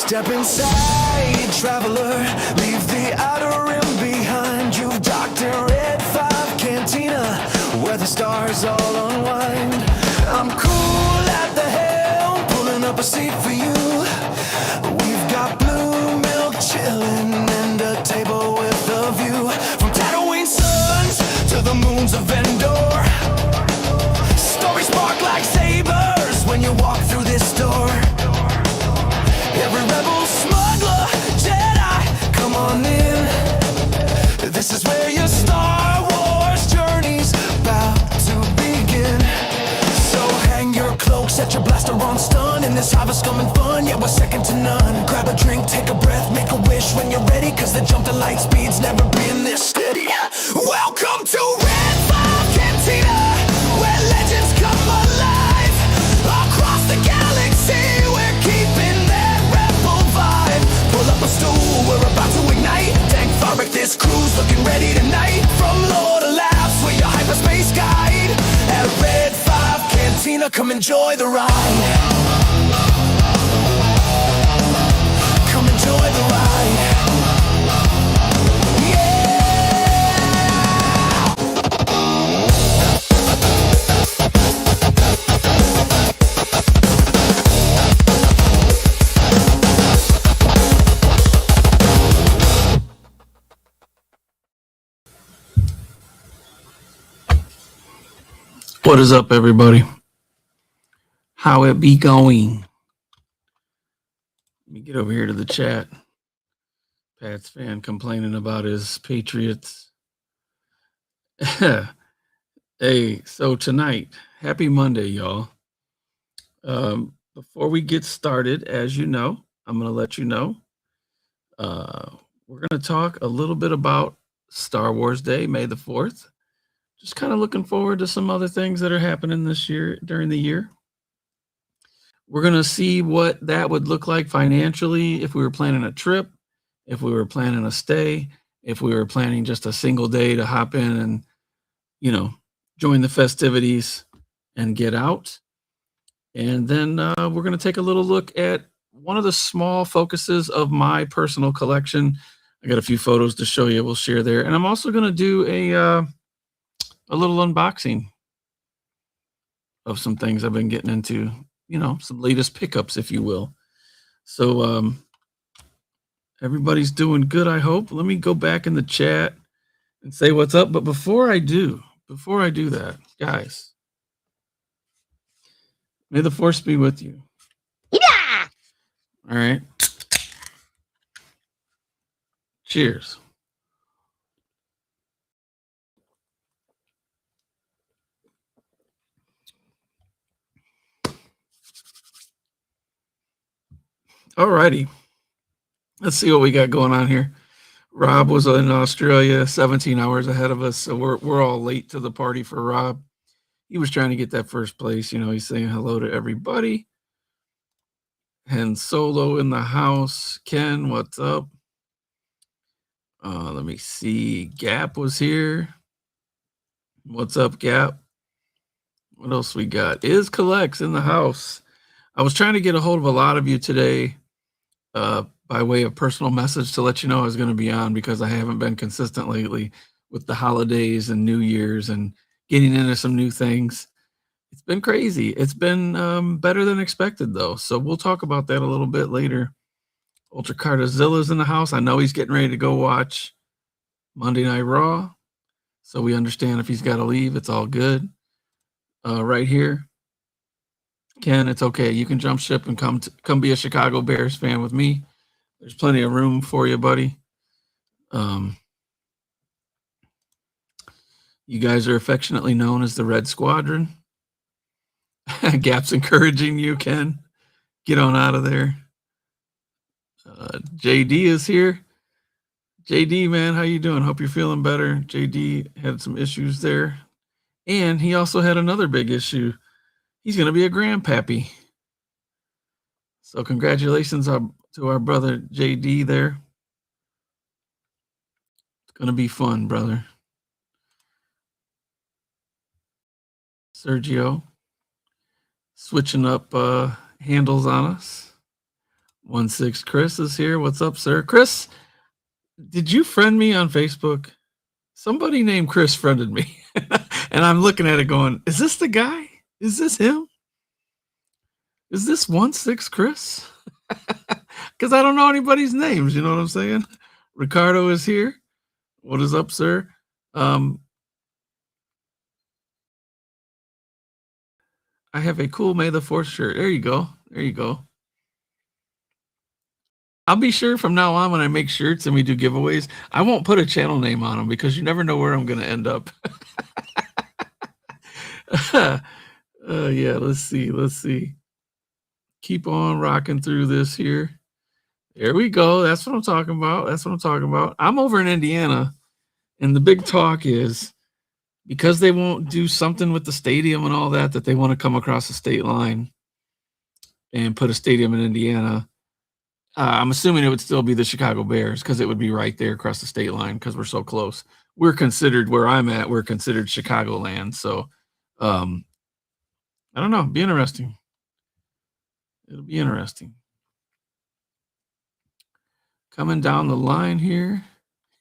Step inside, traveler, leave the outer rim behind. You've docked in Red 5 Cantina, where the stars all unwind. I'm cool at the helm, pulling up a seat for you. We've got blue milk chilling and a table with a view. From Tatooine suns to the moons of Endor, stories spark like sabers when you walk through this door. Every rebel, smuggler, Jedi, come on in. This is where your Star Wars journey's about to begin. So hang your cloak, set your blaster on stun. In this harvest coming fun, yeah, we're second to none. Grab a drink, take a breath, make a wish when you're ready, cause the jump to light speed's never been this steady. Welcome to Red 5 Cantina, where legends come alive. Across the galaxy, we're keeping that rebel vibe. Pull up a stool, we're about to ignite. Tank Farrick, this crew's looking ready tonight. From Lord of Labs, we're your hyperspace guide. At Red 5 Cantina, come enjoy the ride. Come enjoy the ride. What is up, everybody? How it be going? Let me get over here to the chat. Pat's fan complaining about his Patriots. Hey, so tonight, happy Monday, y'all. Before we get started, as you know, I'm going to let you know, we're going to talk a little bit about Star Wars Day, May the 4th. Just kind of looking forward to some other things that are happening this year, during the year. We're going to see what that would look like financially if we were planning a trip, if we were planning a stay, if we were planning just a single day to hop in and, join the festivities and get out. And then we're going to take a little look at one of the small focuses of my personal collection. I got a few photos to show you. We'll share there. And I'm also going to do a little unboxing of some things I've been getting into, some latest pickups, if you will. So everybody's doing good, I hope. Let me go back in the chat and say what's up. But before I do that, guys, may the force be with you. Yeah. All right. Cheers. All righty. Let's see what we got going on here. Rob was in Australia, 17 hours ahead of us, so we're all late to the party for Rob. He was trying to get that first place. He's saying hello to everybody. Han Solo in the house. Ken, what's up? Let me see. Gap was here. What's up, Gap? What else we got? Is Collects in the house. I was trying to get a hold of a lot of you today by way of personal message to let you know I was going to be on, because I haven't been consistent lately with the holidays and New Year's and getting into some new things. It's been crazy. It's been better than expected, though. So we'll talk about that a little bit later. Ultra Cartazilla's in the house. I know he's getting ready to go watch Monday Night Raw. So we understand if he's got to leave, it's all good. Right here. Ken, it's okay. You can jump ship and come be a Chicago Bears fan with me. There's plenty of room for you, buddy. You guys are affectionately known as the Red Squadron. Gap's encouraging you, Ken. Get on out of there. JD is here. JD, man, how you doing? Hope you're feeling better. JD had some issues there. And he also had another big issue. He's going to be a grandpappy. So congratulations to our brother JD there. It's going to be fun, brother. Sergio switching up handles on us. 16 Chris is here. What's up, sir? Chris, did you friend me on Facebook? Somebody named Chris friended me. And I'm looking at it going, is this the guy? Is this him? Is this 16 Chris? Because I don't know anybody's names. You know what I'm saying? Ricardo is here. What is up, sir? I have a cool May the 4th shirt. There you go. There you go. I'll be sure from now on when I make shirts and we do giveaways, I won't put a channel name on them because you never know where I'm going to end up. Yeah, let's see. Let's see. Keep on rocking through this here. There we go. That's what I'm talking about. That's what I'm talking about. I'm over in Indiana, and the big talk is because they won't do something with the stadium and all that, that they want to come across the state line and put a stadium in Indiana. I'm assuming it would still be the Chicago Bears because it would be right there across the state line because we're so close. We're considered, where I'm at, we're considered Chicagoland. So I don't know. It'll be interesting. It'll be interesting. Coming down the line here.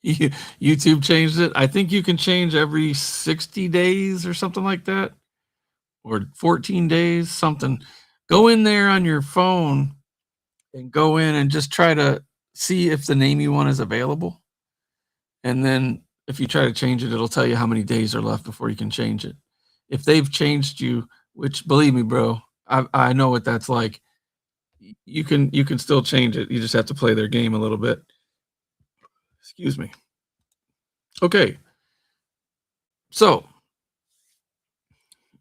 YouTube changed it. I think you can change every 60 days or something like that, or 14 days, something. Go in there on your phone and go in and just try to see if the name you want is available. And then if you try to change it, it'll tell you how many days are left before you can change it. If they've changed you, which believe me, bro, I know what that's like. You can still change it. You just have to play their game a little bit. Excuse me. Okay. So,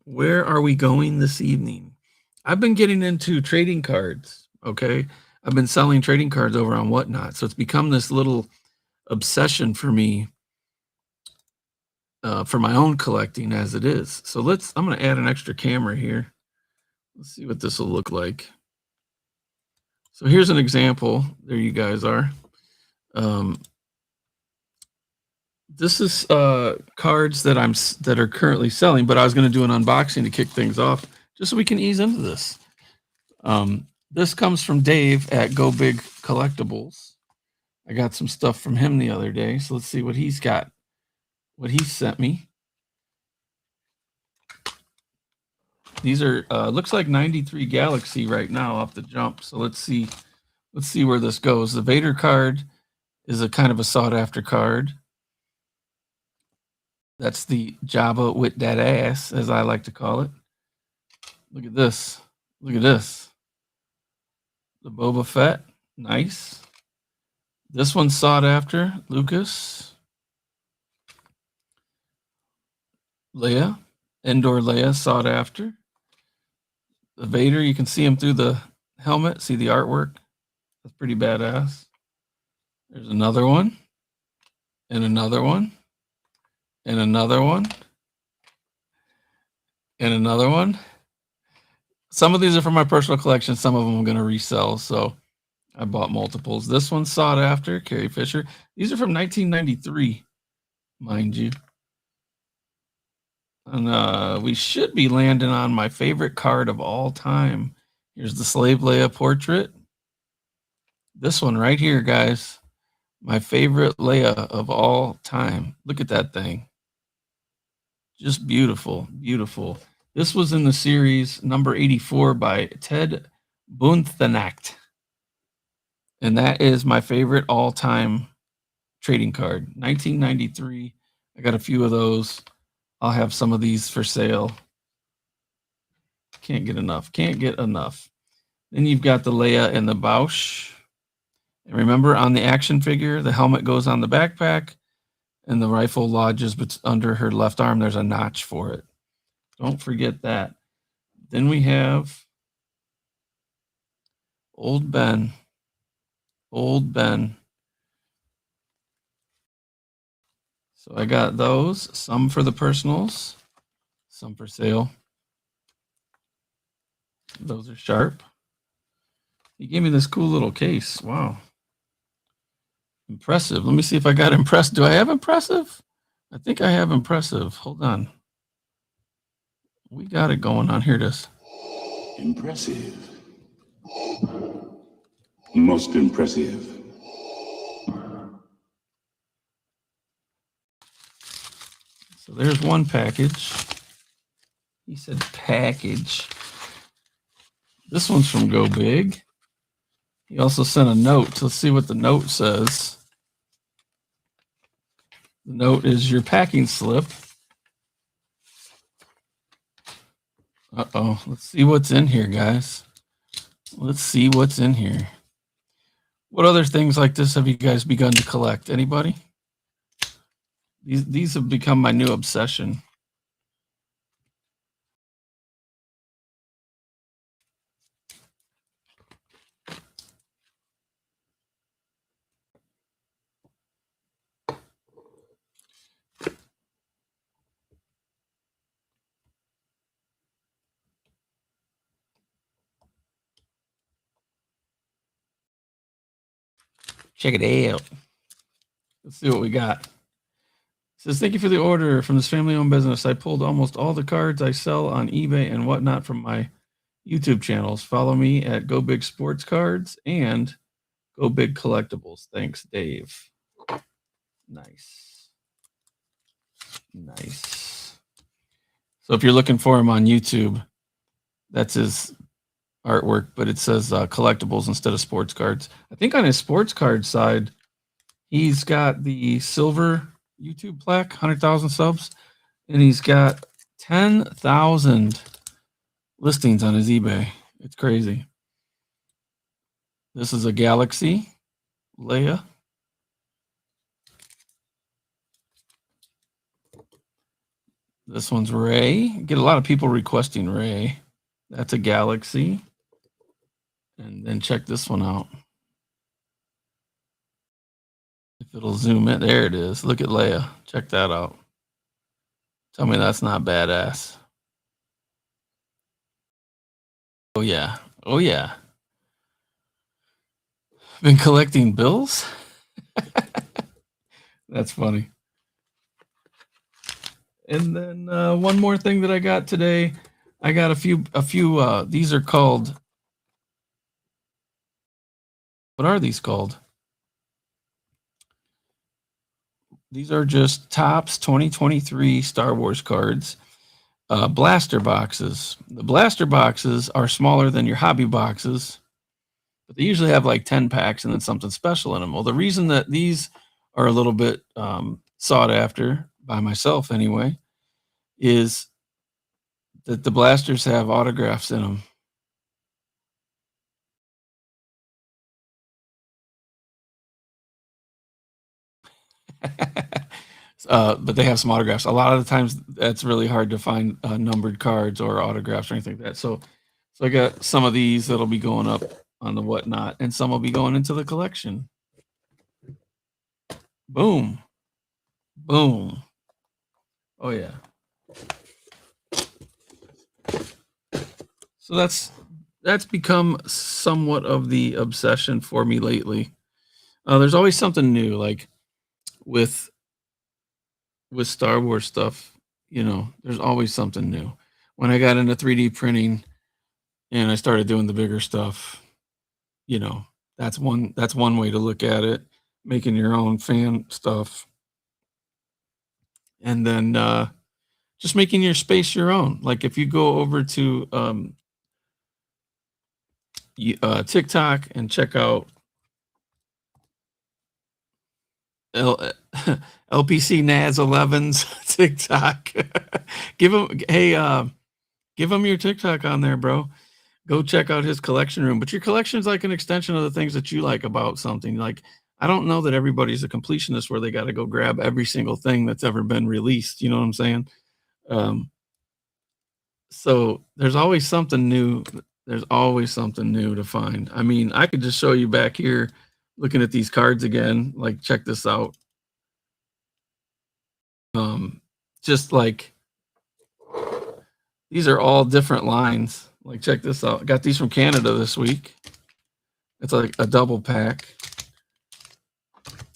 where are we going this evening? I've been getting into trading cards, okay? I've been selling trading cards over on Whatnot, so it's become this little obsession for me for my own collecting as it is. So I'm going to add an extra camera here. Let's see what this will look like. So here's an example. There you guys are. This is cards that are currently selling, but I was going to do an unboxing to kick things off just so we can ease into this. This comes from Dave at Go Big Collectibles. I got some stuff from him the other day, so let's see what he's got, what he sent me. These are looks like 93 Galaxy right now off the jump. So let's see where this goes. The Vader card is a kind of a sought after card. That's the Jabba with that ass, as I like to call it. Look at this. Look at this. The Boba Fett. Nice. This one's sought after. Lucas. Leia. Endor Leia, sought after. The Vader, you can see him through the helmet. See the artwork? That's pretty badass. There's another one. And another one. And another one. And another one. Some of these are from my personal collection. Some of them I'm going to resell. So I bought multiples. This one's sought after. Carrie Fisher. These are from 1993, mind you. And we should be landing on my favorite card of all time. Here's the Slave Leia portrait. This one right here, guys. My favorite Leia of all time. Look at that thing. Just beautiful, beautiful. This was in the series number 84 by Ted Bunthanacht. And that is my favorite all-time trading card. 1993. I got a few of those. I'll have some of these for sale. Can't get enough. Can't get enough. Then you've got the Leia and the Bausch. And remember, on the action figure, the helmet goes on the backpack, and the rifle lodges under her left arm. There's a notch for it. Don't forget that. Then we have Old Ben. Old Ben. So I got those. Some for the personals. Some for sale. Those are sharp. He gave me this cool little case. Wow. Impressive. Let me see if I got impressive. Do I have impressive? I think I have impressive. Hold on. We got it going on. Here it is. Impressive. Most impressive. So there's one package. He said package. This one's from Go Big. He also sent a note. Let's see what the note says. The note is your packing slip. Uh-oh. Let's see what's in here, guys. Let's see what's in here. What other things like this have you guys begun to collect? Anybody? These have become my new obsession. Check it out. Let's see what we got. It says, thank you for the order from this family-owned business. I pulled almost all the cards I sell on eBay and whatnot from my YouTube channels. Follow me at Go Big Sports Cards and Go Big Collectibles. Thanks, Dave. Nice. Nice. So if you're looking for him on YouTube, that's his artwork, but it says collectibles instead of sports cards. I think on his sports card side, he's got the silver YouTube plaque, 100,000 subs, and he's got 10,000 listings on his eBay. It's crazy. This is a Galaxy Leia. This one's Ray. Get a lot of people requesting Ray. That's a Galaxy. And then check this one out. If it'll zoom in, there it is. Look at Leia. Check that out. Tell me that's not badass. Oh yeah. Oh yeah. Been collecting bills? That's funny. And then one more thing that I got today. I got a few these are called, what are these called? These are just Topps 2023 Star Wars cards, blaster boxes. The blaster boxes are smaller than your hobby boxes, but they usually have like 10 packs and then something special in them. Well, the reason that these are a little bit sought after by myself anyway is that the blasters have autographs in them. But they have some autographs. A lot of the times that's really hard to find numbered cards or autographs or anything like that. So I got some of these that'll be going up on the whatnot, and some will be going into the collection. Boom. Boom. Oh yeah. So that's become somewhat of the obsession for me lately. There's always something new, like with Star Wars stuff, you know, there's always something new. When I got into 3D printing and I started doing the bigger stuff, you know, that's one way to look at it, making your own fan stuff. And then just making your space your own. Like if you go over to TikTok and check out LPC Naz 11's TikTok. give him your TikTok on there, bro. Go check out his collection room. But your collection is like an extension of the things that you like about something. Like, I don't know that everybody's a completionist where they got to go grab every single thing that's ever been released. You know what I'm saying? So there's always something new. There's always something new to find. I mean, I could just show you back here looking at these cards again. Like, check this out. Just like these are all different lines. Like, check this out. I got these from Canada this week. It's like a double pack.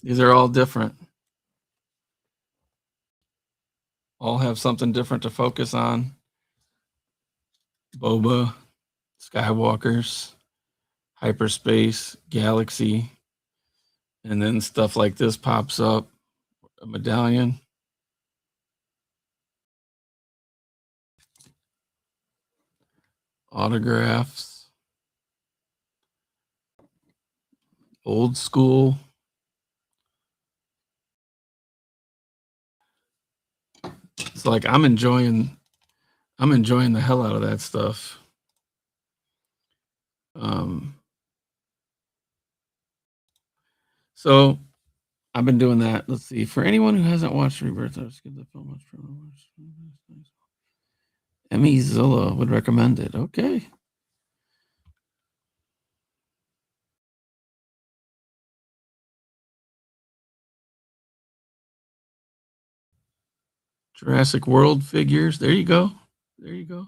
These are all different. All have something different to focus on. Boba, Skywalkers, hyperspace, galaxy, and then stuff like this pops up, a medallion. Autographs, old school. It's like I'm enjoying the hell out of that stuff. So I've been doing that. Let's see. For anyone who hasn't watched Rebirth, let's get the film. Emmy Zilla would recommend it. Okay. Jurassic World figures. There you go. There you go.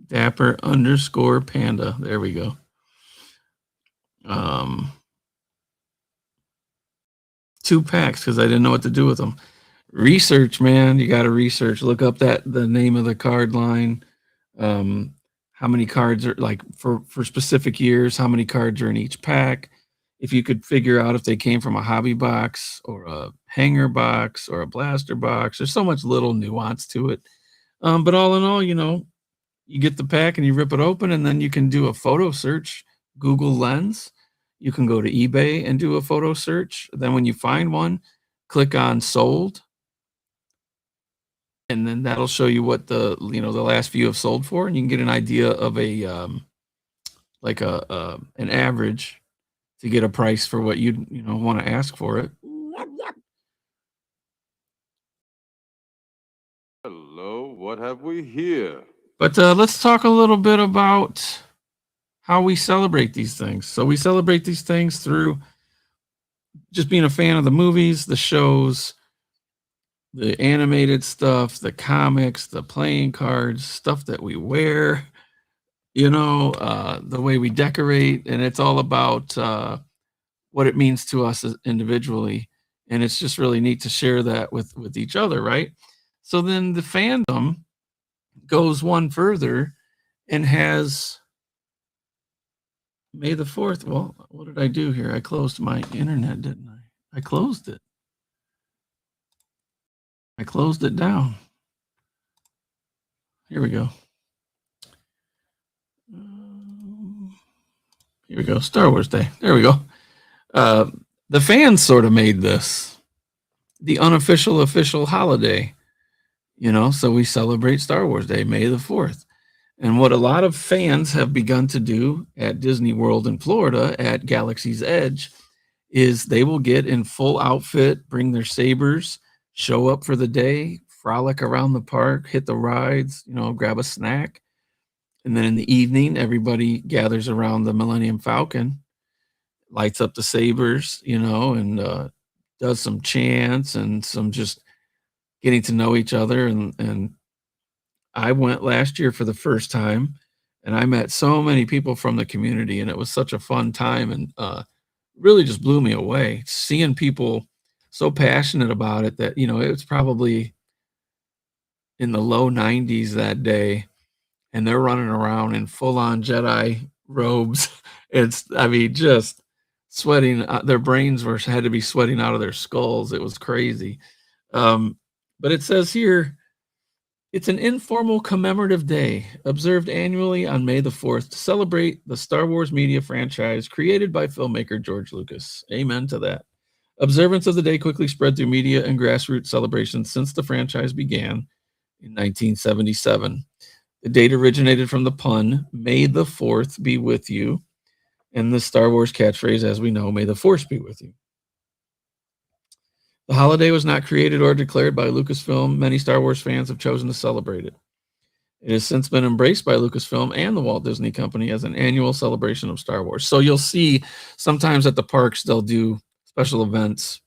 Dapper _ Panda. There we go. 2 packs because I didn't know what to do with them. Research, man. You got to research. Look up the name of the card line. How many cards are like for specific years, how many cards are in each pack. If you could figure out if they came from a hobby box or a hanger box or a blaster box, there's so much little nuance to it. But all in all, you get the pack and you rip it open, and then you can do a photo search, Google Lens. You can go to eBay and do a photo search. Then when you find one, click on sold. And then that'll show you what the last few have sold for, and you can get an idea of an average to get a price for what you want to ask for it. Hello, what have we here? But let's talk a little bit about how we celebrate these things. So we celebrate these things through just being a fan of the movies, the shows, the animated stuff, the comics, the playing cards, stuff that we wear, the way we decorate, and it's all about what it means to us individually. And it's just really neat to share that with each other, right? So then the fandom goes one further and has May the 4th. Well, what did I do here? I closed my internet, didn't I? I closed it. I closed it down. Here we go. Here we go. Star Wars Day. There we go. The fans sort of made this the unofficial official holiday, so we celebrate Star Wars Day, May the 4th. And what a lot of fans have begun to do at Disney World in Florida at Galaxy's Edge is they will get in full outfit, bring their sabers, show up for the day, frolic around the park, hit the rides, grab a snack. And then in the evening, everybody gathers around the Millennium Falcon, lights up the sabers, and does some chants and some just getting to know each other. And I went last year for the first time, and I met so many people from the community, and it was such a fun time, and really just blew me away seeing people so passionate about it that, it was probably in the low 90s that day, and they're running around in full-on Jedi robes. Just sweating. Their brains had to be sweating out of their skulls. It was crazy. But it says here, it's an informal commemorative day observed annually on May the 4th to celebrate the Star Wars media franchise created by filmmaker George Lucas. Amen to that. Observance of the day quickly spread through media and grassroots celebrations since the franchise began in 1977. The date originated from the pun, May the 4th be with you, and the Star Wars catchphrase, as we know, May the Force be with you. The holiday was not created or declared by Lucasfilm. Many Star Wars fans have chosen to celebrate it. It has since been embraced by Lucasfilm and the Walt Disney Company as an annual celebration of Star Wars. So you'll see sometimes at the parks, they'll do special events.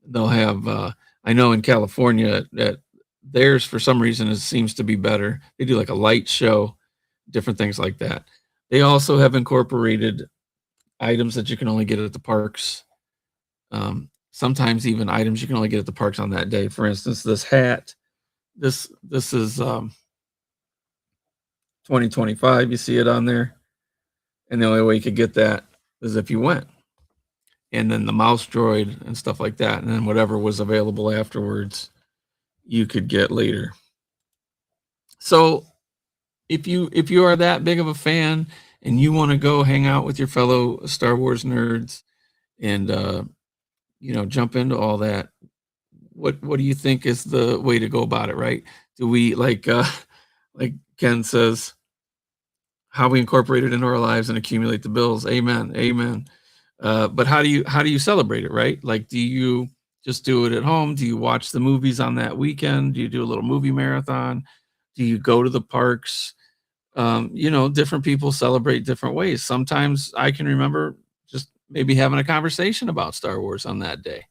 They'll have, I know in California, that theirs for some reason seems to be better. They do like a light show, different things like that. They also have incorporated items that you can only get at the parks. Sometimes even items you can only get at the parks on that day. For instance, this hat, this is 2025. You see it on there. and the only way you could get that is if you went. And then the mouse droid and stuff like that, and then whatever was available afterwards, you could get later. So if you are that big of a fan and you want to go hang out with your fellow Star Wars nerds and jump into all that, what do you think is the way to go about it, right? Do we like Ken says, how we incorporate it into our lives and accumulate the bills? Amen. Amen. But how do you celebrate it, right? Like, do you just do it at home? Do you watch the movies on that weekend? Do you do a little movie marathon? Do you go to the parks? Different people celebrate different ways. Sometimes I can remember just maybe having a conversation about Star Wars on that day,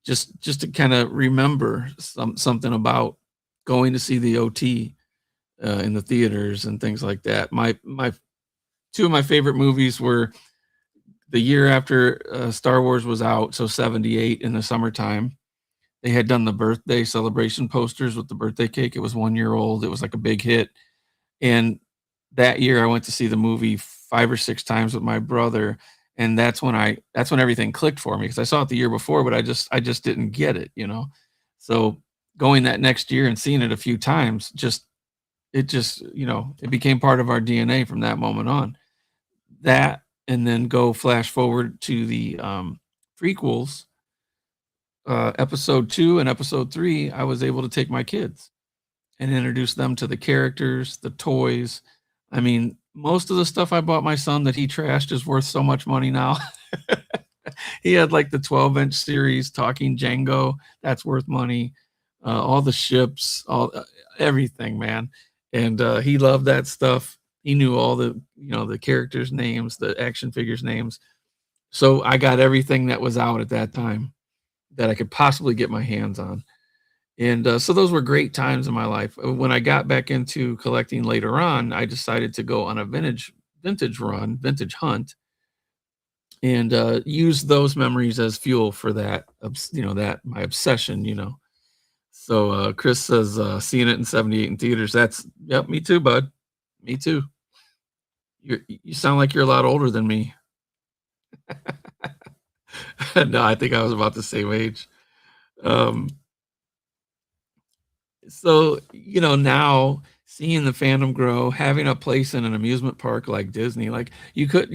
just to kind of remember something about going to see the OT in the theaters and things like that. My two of my favorite movies were the year after Star Wars was out, so 78 in the summertime. They had done the birthday celebration posters with the birthday cake. It was 1 year old. It was like a big hit. And that year I went to see the movie 5 or 6 times with my brother. And that's when everything clicked for me, because I saw it the year before, but I just didn't get it, So going that next year and seeing it a few times, it became part of our DNA from that moment on. That, and then go flash forward to the prequels, episode 2 and episode 3, I was able to take my kids and introduce them to the characters, the toys. I mean, most of the stuff I bought my son that he trashed is worth so much money now. He had like the 12-inch series Talking Django. That's worth money. All the ships, everything, man. And he loved that stuff. He knew all the characters' names, the action figures' names. So I got everything that was out at that time that I could possibly get my hands on. And so those were great times in my life. When I got back into collecting later on, I decided to go on a vintage hunt, and use those memories as fuel for that, my obsession. So Chris says, seeing it in 78 in theaters. Yep, me too, bud. Me too. You sound like you're a lot older than me. No, I think I was about the same age. So, now seeing the fandom grow, having a place in an amusement park like Disney, like you could,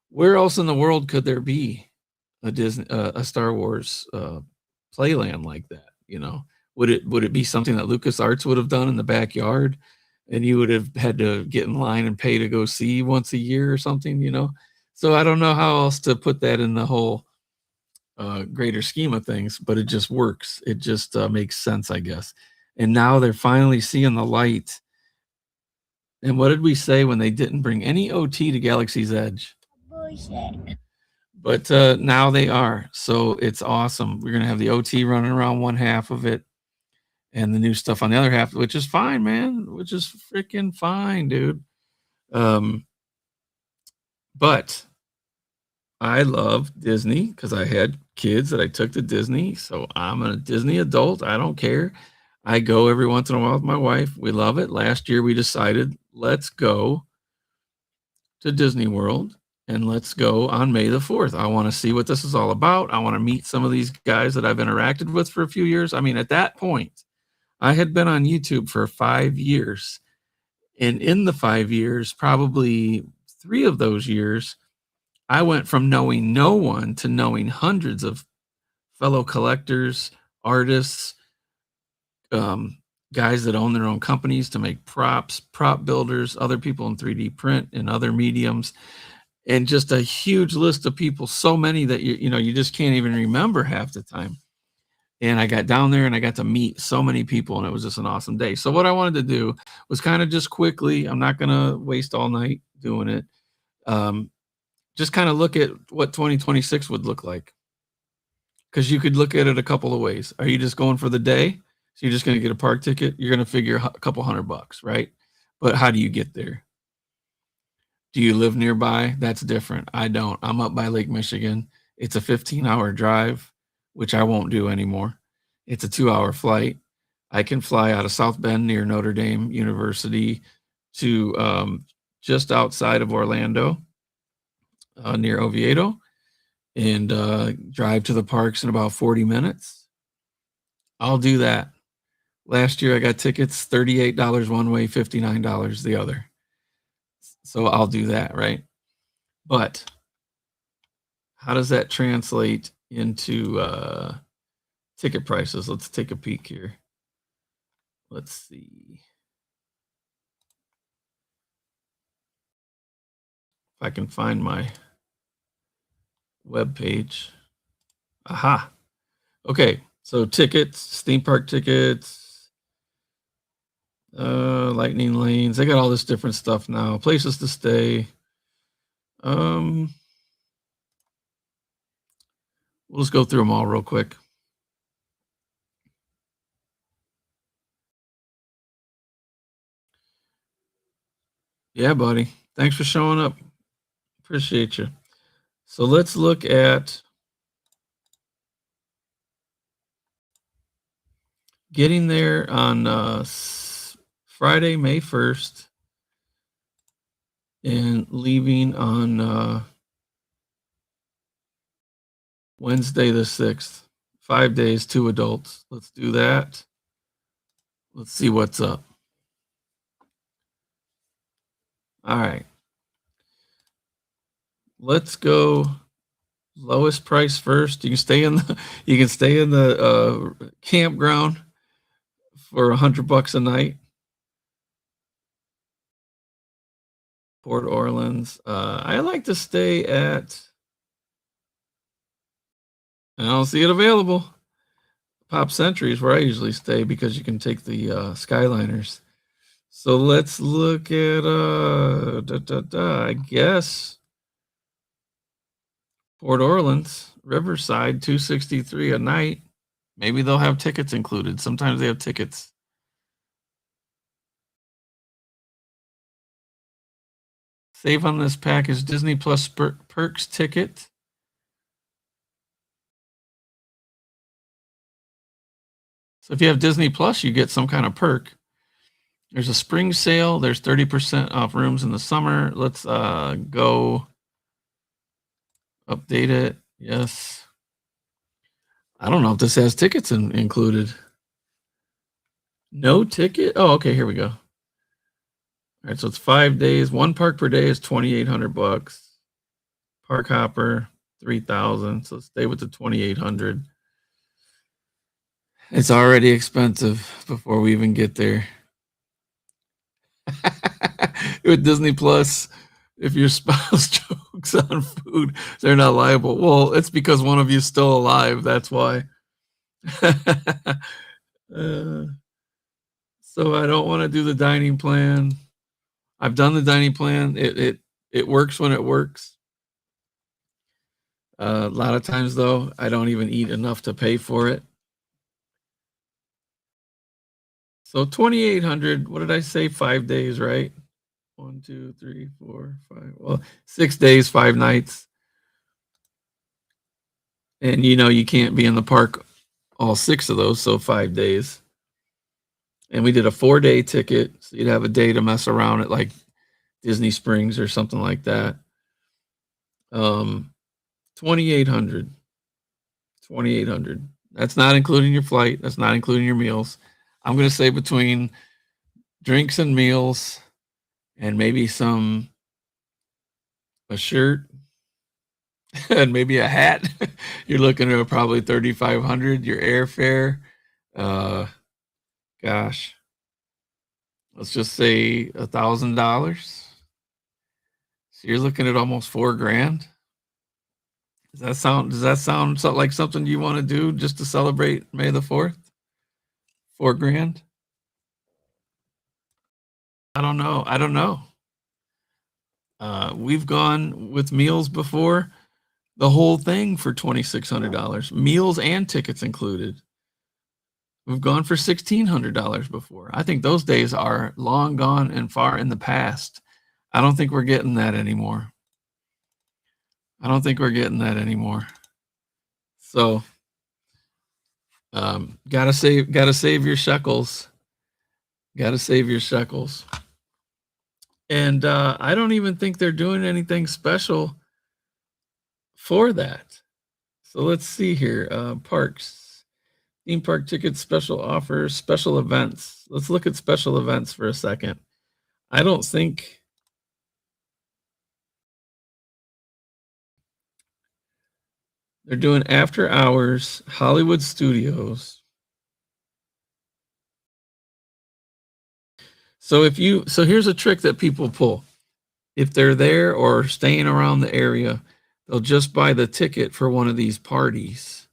where else in the world could there be a Star Wars playland like that? Would it be something that LucasArts would have done in the backyard, and you would have had to get in line and pay to go see once a year or something? So I don't know how else to put that in the whole greater scheme of things, but it just works. It just makes sense, I guess. And now they're finally seeing the light. And what did we say when they didn't bring any OT to Galaxy's Edge? Bullshit. But now they are. So it's awesome. We're going to have the OT running around one half of it and the new stuff on the other half, which is fine, man. Which is freaking fine, dude. But I love Disney because I had kids that I took to Disney. So I'm a Disney adult. I don't care. I go every once in a while with my wife. We love it. Last year we decided, let's go to Disney World and let's go on May the 4th. I want to see what this is all about. I want to meet some of these guys that I've interacted with for a few years. I mean, at that point, I had been on YouTube for 5 years. And in the 5 years, probably 3 of those years, I went from knowing no one to knowing hundreds of fellow collectors, artists, guys that own their own companies to make props, prop builders, other people in 3D print and other mediums, and just a huge list of people, so many that you just can't even remember half the time. And I got down there and I got to meet so many people, and it was just an awesome day. So what I wanted to do was kind of just quickly, I'm not going to waste all night doing it, just kind of look at what 2026 would look like. Because you could look at it a couple of ways. Are you just going for the day? So you're just going to get a park ticket. You're going to figure a couple $100, right? But how do you get there? Do you live nearby? That's different. I don't. I'm up by Lake Michigan. It's a 15-hour drive, which I won't do anymore. It's a 2-hour flight. I can fly out of South Bend near Notre Dame University to just outside of Orlando, near Oviedo, and drive to the parks in about 40 minutes. I'll do that. Last year I got tickets, $38 one way, $59 the other. So I'll do that, right? But how does that translate into ticket prices? Let's take a peek here. Let's see if I can find my web page. Aha. Okay, so tickets, theme park tickets, lightning lanes. They got all this different stuff now. Places to stay. We'll just go through them all real quick. Yeah, buddy. Thanks for showing up. Appreciate you. So let's look at getting there on Friday, May 1st, and leaving on Wednesday the 6th. 5 days, 2 adults. Let's do that. Let's see what's up. All right. Let's go lowest price first. You can stay in the campground for $100 a night. Port Orleans. I like to stay at. I don't see it available. Pop Century is where I usually stay because you can take the Skyliners. So let's look at I guess Port Orleans, Riverside, $263 a night. Maybe they'll have tickets included. Sometimes they have tickets. Save on this package, Disney Plus Perks ticket. So if you have Disney Plus, you get some kind of perk. There's a spring sale. There's 30% off rooms in the summer. Let's go update it. Yes. I don't know if this has tickets included. No ticket? Oh, okay, here we go. All right, so it's 5 days. One park per day is $2,800. Park hopper, $3,000. So stay with the 2,800. It's already expensive before we even get there. With Disney Plus, if your spouse chokes on food, they're not liable. Well, it's because one of you is still alive. That's why. So I don't want to do the dining plan. I've done the dining plan. It works when it works. A lot of times, though, I don't even eat enough to pay for it. So 2,800. What did I say? 5 days, right? 1, 2, 3, 4, 5. Well, 6 days, 5 nights. And you can't be in the park all 6 of those, so 5 days. And we did a 4-day ticket, so you'd have a day to mess around at like Disney Springs or something like that. 2,800. 2,800. That's not including your flight. That's not including your meals. I'm going to say between drinks and meals and maybe a shirt and maybe a hat, you're looking at probably 3,500. Your airfare, gosh, let's just say $1,000. So you're looking at almost $4,000. Does that sound like something you want to do just to celebrate May the 4th? $4,000? I don't know. We've gone with meals before, the whole thing for $2,600, meals and tickets included. We've gone for $1,600 before. I think those days are long gone and far in the past. I don't think we're getting that anymore. So, gotta save your shekels. And I don't even think they're doing anything special for that. So let's see here. Parks, theme park tickets, special offers, special events. Let's look at special events for a second. I don't think they're doing after hours, Hollywood Studios. So here's a trick that people pull. If they're there or staying around the area, they'll just buy the ticket for one of these parties.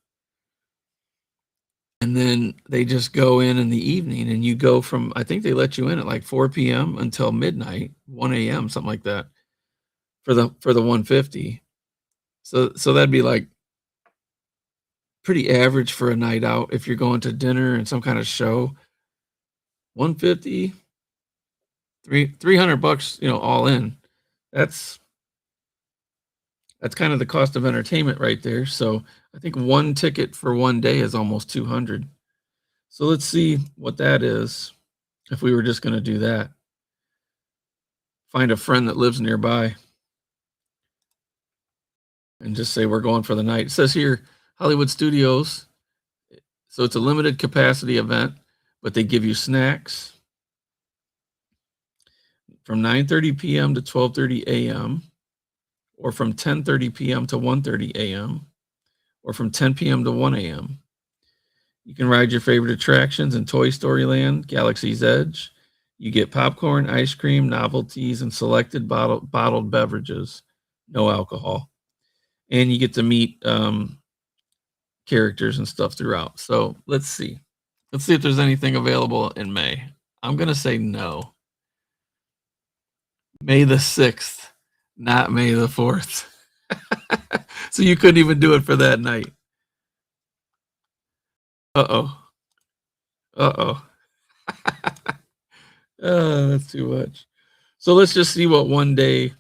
And then they just go in the evening, and you go from, I think they let you in at like 4 p.m. until midnight, 1 a.m., something like that, for the 150. So that'd be like pretty average for a night out if you're going to dinner and some kind of show. 150, $300, all in. That's kind of the cost of entertainment right there. So I think one ticket for one day is almost 200. So let's see what that is if we were just going to do that. Find a friend that lives nearby and just say we're going for the night. It says here, Hollywood Studios. So it's a limited capacity event, but they give you snacks from 9:30 p.m. to 12:30 a.m. or from 10:30 p.m. to 1:30 a.m. or from 10 p.m. to 1 a.m. You can ride your favorite attractions in Toy Story Land, Galaxy's Edge. You get popcorn, ice cream, novelties, and selected bottled beverages, no alcohol. And you get to meet characters and stuff throughout. So let's see. Let's see if there's anything available in May. I'm going to say no. May the 6th, not May the 4th. So you couldn't even do it for that night. Uh-oh. That's too much. So let's just see what one day.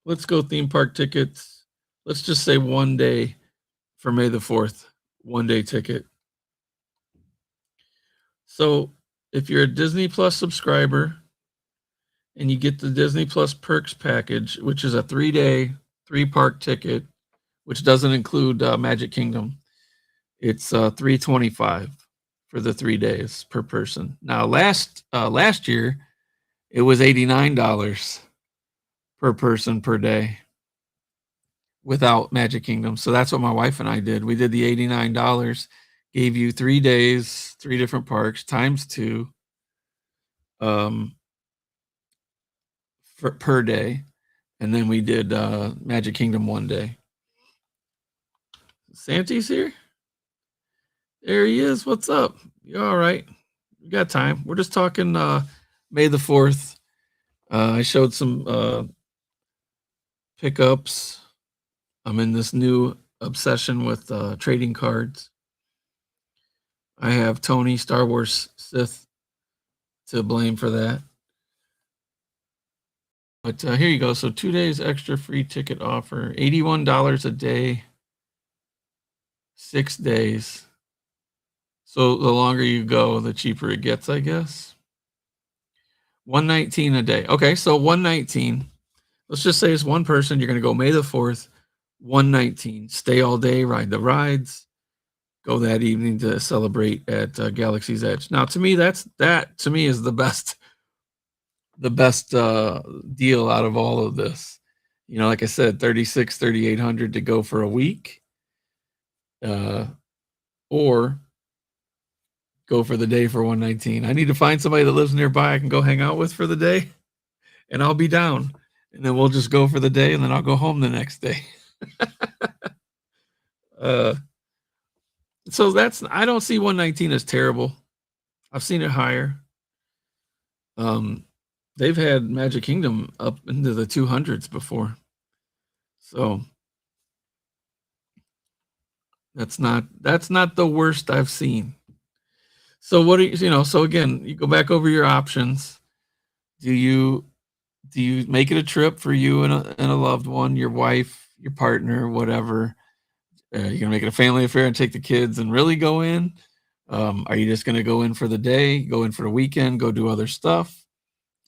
Let's go theme park tickets. Let's just say one day for May the 4th. One day ticket. So if you're a Disney Plus subscriber and you get the Disney Plus Perks package, which is a 3-day, 3-park ticket, which doesn't include Magic Kingdom, it's $325 for the 3 days per person. Now, last year, it was $89 per person per day without Magic Kingdom. So that's what my wife and I did. We did the $89, gave you 3 days, 3 different parks times 2 per day. And then we did Magic Kingdom one day. Santi's here? There he is. What's up? You all right? We got time. We're just talking May the 4th. I showed some pickups. I'm in this new obsession with trading cards. I have Tony, Star Wars Sith, to blame for that. But here you go. So 2 days extra free ticket offer, $81 a day, 6 days. So the longer you go, the cheaper it gets, I guess. $119 a day. Okay, so $119. Let's just say it's one person. You're going to go May the 4th, $119. Stay all day, ride the rides, go that evening to celebrate at Galaxy's Edge. Now, to me, that to me is the best deal out of all of this. Like I said, $3,800 to go for a week, or go for the day for $119. I need to find somebody that lives nearby I can go hang out with for the day, and I'll be down. And then we'll just go for the day, and then I'll go home the next day. So I don't see $119 as terrible. I've seen it higher. They've had Magic Kingdom up into the 200s before. So that's not the worst I've seen. So what do you so again, you go back over your options. Do you make it a trip for you and a loved one, your wife, your partner, whatever? You're going to make it a family affair and take the kids and really go in? Are you just going to go in for the day, go in for the weekend, go do other stuff?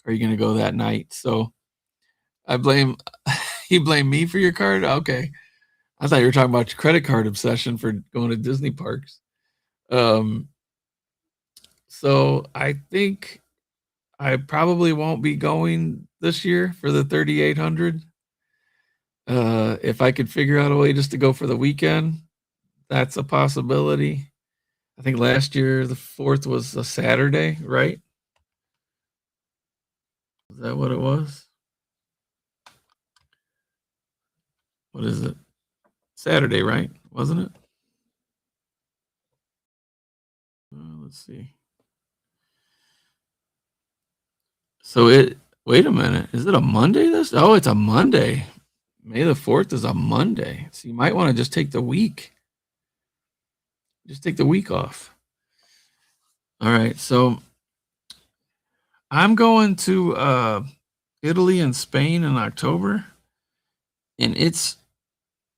Or are you going to go that night? So you blame me for your card? Okay. I thought you were talking about your credit card obsession for going to Disney parks. Um, so I think I probably won't be going this year for the 3,800. If I could figure out a way just to go for the weekend, that's a possibility. I think last year the 4th was a Saturday, right? Is that what it was? What is it? Saturday, right? Wasn't it? Let's see. So wait a minute. Is it a Monday this? Oh, it's a Monday. May the 4th is a Monday. So you might want to just take the week. Just take the week off. All right. So I'm going to Italy and Spain in October, and it's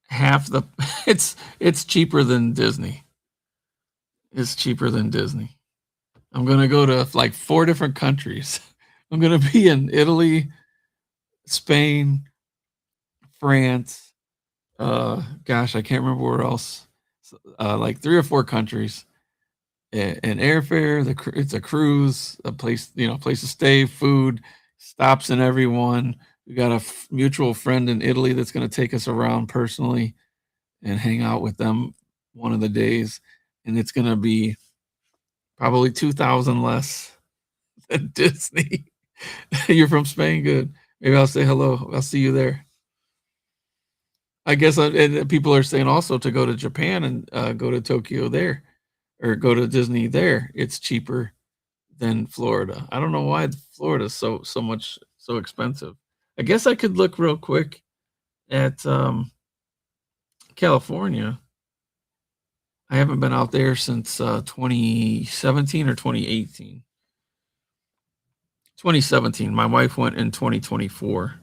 half the it's cheaper than Disney. It's cheaper than Disney. I'm going to go to like 4 different countries. I'm going to be in Italy, Spain, France. Gosh, I can't remember where else. Like 3 or 4 countries. And airfare, it's a cruise, a place, place to stay, food, stops in every one. We got a mutual friend in Italy that's going to take us around personally and hang out with them one of the days. And it's going to be probably 2,000 less than Disney. You're from Spain? Good. Maybe I'll say hello. I'll see you there. I guess and people are saying also to go to Japan and go to Tokyo there or go to Disney there. It's cheaper than Florida. I don't know why Florida's so expensive. I guess I could look real quick at California. I haven't been out there since 2017 or 2018. 2017. My wife went in 2024.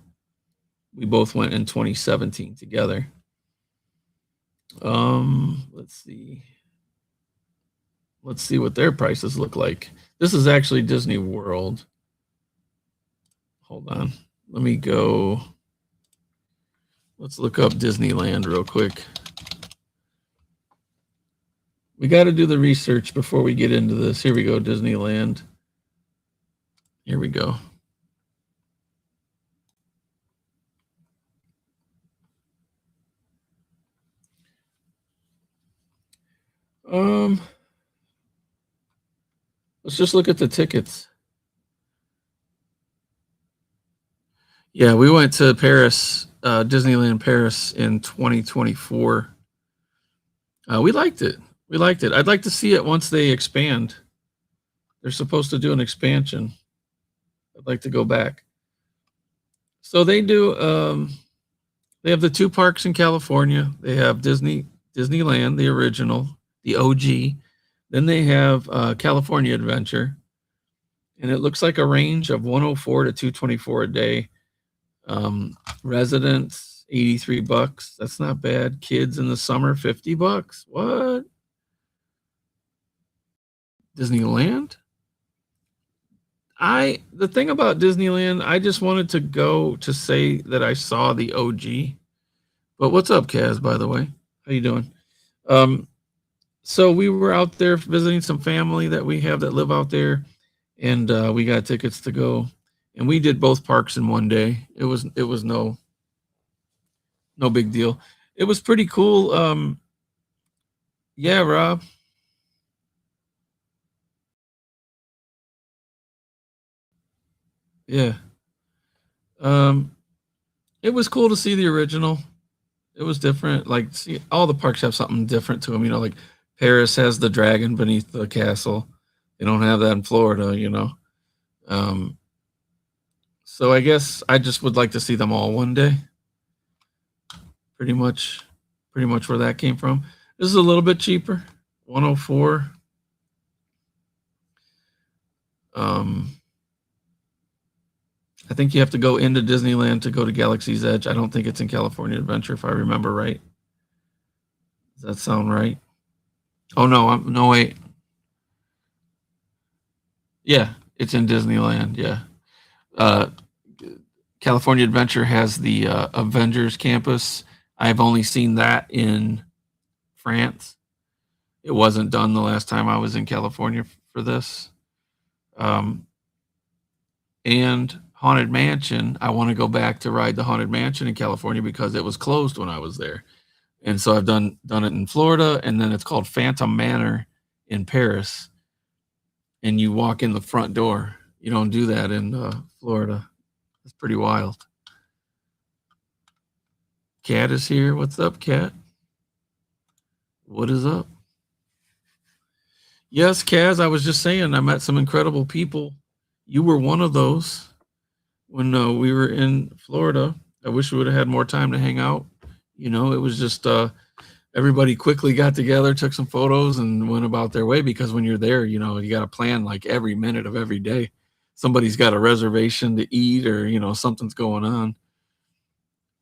We both went in 2017 together. Let's see. Let's see what their prices look like. This is actually Disney World. Hold on. Let me go. Let's look up Disneyland real quick. We got to do the research before we get into this. Here we go, Disneyland. Here we go. Let's just look at the tickets. Yeah, we went to Paris, Disneyland Paris in 2024. We liked it. We liked it. I'd like to see it once they expand. They're supposed to do an expansion. I'd like to go back. So they do. They have the 2 parks in California. They have Disneyland, the original, the OG. Then they have California Adventure, and it looks like a range of 104 to 224 a day. Residents $83. That's not bad. Kids in the summer $50. What? Disneyland? The thing about Disneyland, I just wanted to go to say that I saw the OG. But what's up, Kaz, by the way? How you doing? So we were out there visiting some family that we have that live out there, and we got tickets to go, and we did both parks in one day. It was no big deal. It was pretty cool. Yeah, Rob. Yeah. It was cool to see the original. It was different. Like, see, all the parks have something different to them. Like Paris has the dragon beneath the castle. They don't have that in Florida. So I guess I just would like to see them all one day. Pretty much where that came from. This is a little bit cheaper, 104. I think you have to go into Disneyland to go to Galaxy's Edge. I don't think it's in California Adventure, if I remember right. Does that sound right? Oh no, no wait. Yeah, it's in Disneyland. Yeah, California Adventure has the Avengers campus. I've only seen that in France. It wasn't done the last time I was in California for this. And Haunted Mansion, I want to go back to ride the Haunted Mansion in California because it was closed when I was there. And so I've done it in Florida, and then it's called Phantom Manor in Paris. And you walk in the front door. You don't do that in Florida. It's pretty wild. Cat is here. What's up, Cat? What is up? Yes, Kaz, I was just saying I met some incredible people. You were one of those when we were in Florida. I wish we would have had more time to hang out. It was just everybody quickly got together, took some photos, and went about their way because when you're there, you got to plan like every minute of every day. Somebody's got a reservation to eat or, something's going on.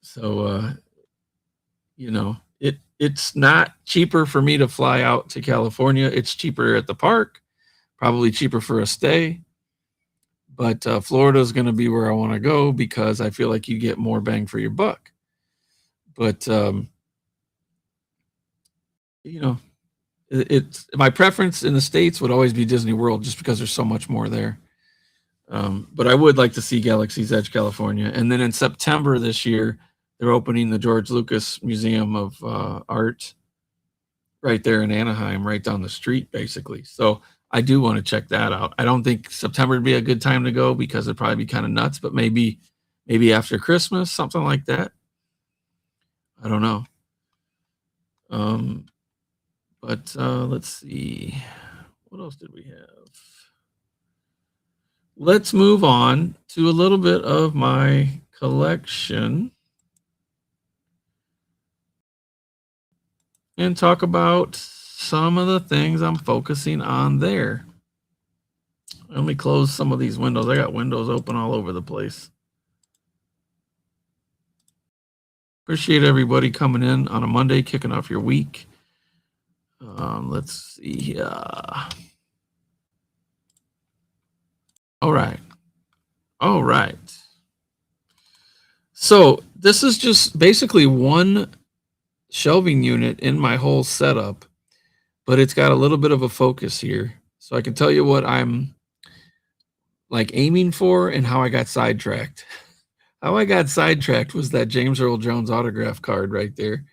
So, it's not cheaper for me to fly out to California. It's cheaper at the park, probably cheaper for a stay. But Florida is going to be where I want to go because I feel like you get more bang for your buck. But it's my preference in the States would always be Disney World just because there's so much more there. But I would like to see Galaxy's Edge California. And then in September this year, they're opening the George Lucas Museum of Art right there in Anaheim, right down the street, basically. So I do want to check that out. I don't think September would be a good time to go because it'd probably be kind of nuts, but maybe after Christmas, something like that. I don't know. But let's see. What else did we have? Let's move on to a little bit of my collection and talk about some of the things I'm focusing on there. Let me close some of these windows. I got windows open all over the place. Appreciate everybody coming in on a Monday, kicking off your week. Let's see here. All right. So this is just basically one shelving unit in my whole setup, but it's got a little bit of a focus here. So I can tell you what I'm like aiming for and how I got sidetracked. How I got sidetracked was that James Earl Jones autograph card right there.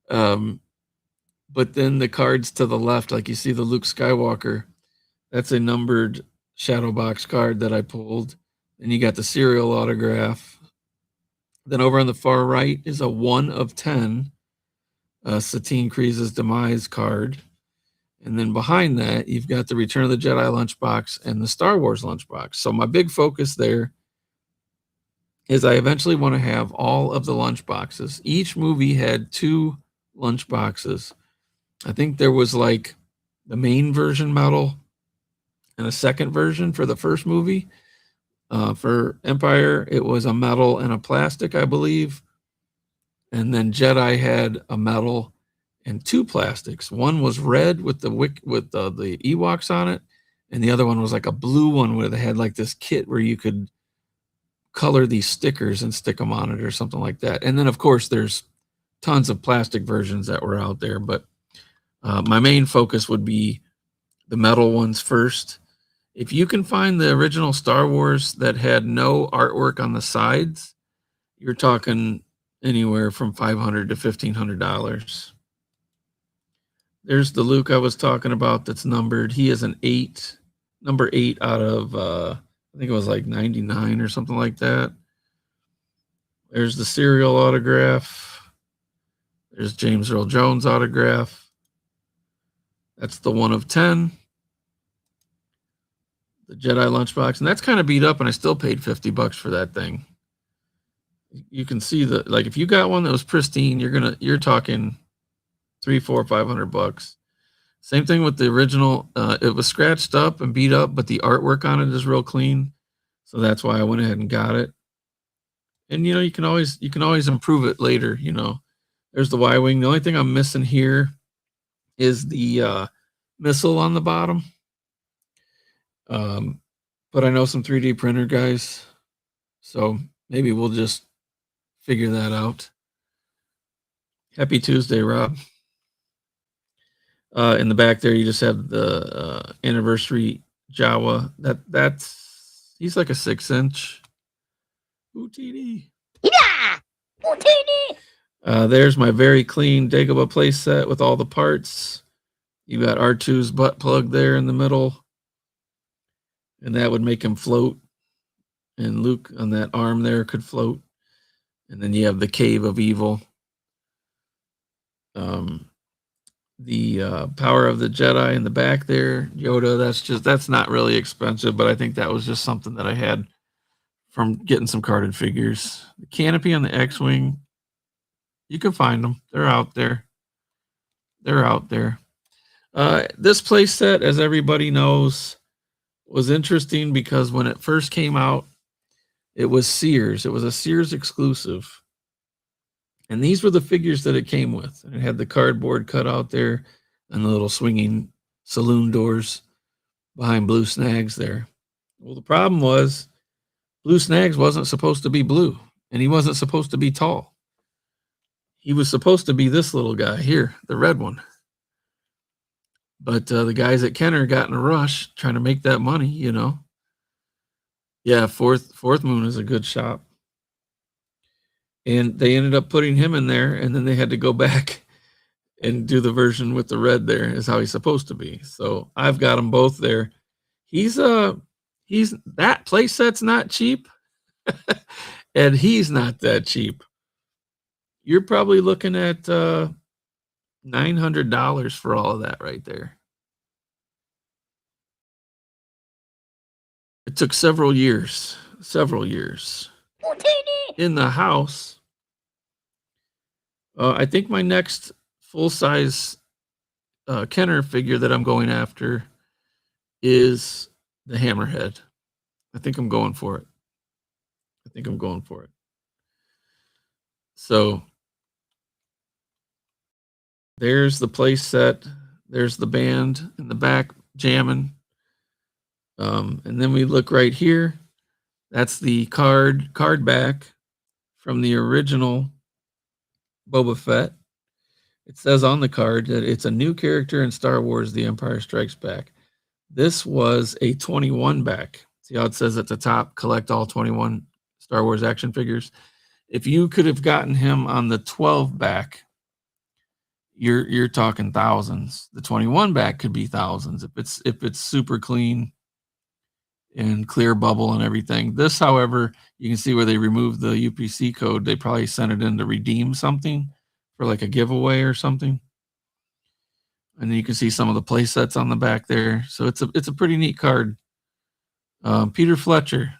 But then the cards to the left, like you see the Luke Skywalker, that's a numbered shadow box card that I pulled. And you got the serial autograph. Then over on the far right is a 1 of 10 Satine Kryze's Demise card. And then behind that, you've got the Return of the Jedi lunchbox and the Star Wars lunchbox. So my big focus there is I eventually want to have all of the lunchboxes. Each movie had 2 lunchboxes. I think there was like the main version metal and a second version for the first movie. For Empire, it was a metal and a plastic, I believe. And then Jedi had a metal and 2 plastics. One was red with the Ewoks on it, and the other one was like a blue one where they had like this kit where you could color these stickers and stick them on it or something like that. And then of course there's tons of plastic versions that were out there, but my main focus would be the metal ones first. If you can find the original Star Wars that had no artwork on the sides, you're talking anywhere from $500 to $1,500. There's the Luke I was talking about that's numbered. He is number 8 out of, I think it was like 99 or something like that. There's the serial autograph. There's James Earl Jones autograph. That's the 1 of 10. The Jedi lunchbox, and that's kind of beat up, and I still paid $50 for that thing. You can see that, like, if you got one that was pristine, you're talking $300, $400, $500. Same thing with the original. It was scratched up and beat up, but the artwork on it is real clean, so that's why I went ahead and got it. And you can always improve it later. There's the Y-wing. The only thing I'm missing here is the missile on the bottom. But I know some 3D printer guys, so maybe we'll just figure that out. Happy Tuesday, Rob. In the back there, you just have the anniversary Jawa. He's like a 6-inch. Ooh, TD. Yeah! Utini! There's my very clean Dagobah play set with all the parts. You got R2's butt plug there in the middle, and that would make him float. And Luke on that arm there could float. And then you have the Cave of Evil. The Power of the Jedi in the back there, Yoda. That's not really expensive, but I think that was just something that I had from getting some carded figures. The canopy on the X-Wing, you can find them. They're out there. This play set, as everybody knows, was interesting because when it first came out, it was Sears. It was a Sears exclusive. And these were the figures that it came with. And it had the cardboard cut out there and the little swinging saloon doors behind Blue Snags there. Well, the problem was Blue Snags wasn't supposed to be blue, and he wasn't supposed to be tall. He was supposed to be this little guy here, the red one. But the guys at Kenner got in a rush trying to make that money, you know. Yeah, Fourth Moon is a good shop. And they ended up putting him in there, and then they had to go back and do the version with the red there is how he's supposed to be. So I've got them both there. He's that play set's not cheap, and he's not that cheap. You're probably looking at $900 for all of that right there. It took several years in the house. I think my next full-size Kenner figure that I'm going after is the Hammerhead. I think I'm going for it. So there's the play set. There's the band in the back jamming. And then we look right here. That's the card back from the original Boba Fett. It says on the card that it's a new character in Star Wars: The Empire Strikes Back. This was a 21 back. See how it says at the top, collect all 21 Star Wars action figures. If you could have gotten him on the 12 back, you're talking thousands. The 21 back could be thousands if it's super clean and clear bubble and everything. This, however, you can see where they removed the UPC code. They probably sent it in to redeem something for like a giveaway or something. And then you can see some of the play sets on the back there. So it's a pretty neat card. Peter Fletcher,